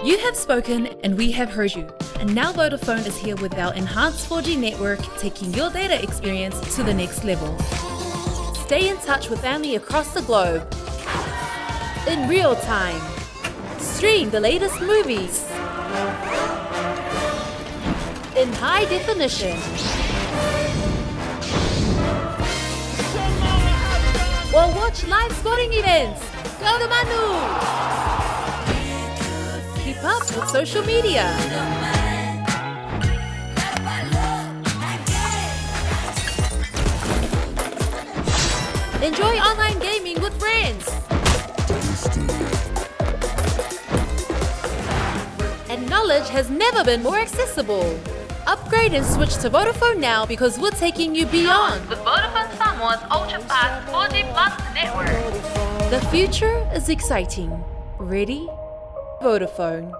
You have spoken and we have heard you. And now Vodafone is here with our enhanced 4G network, taking your data experience to the next level. Stay in touch with family across the globe. In real time. Stream the latest movies. In high definition. Or watch live sporting events. Go to Manu! Keep up with social media. Enjoy online gaming with friends. And knowledge has never been more accessible. Upgrade and switch to Vodafone now because we're taking you beyond with Vodafone Samoa's ultra-fast 4G Plus network. The future is exciting. Ready? Vodafone.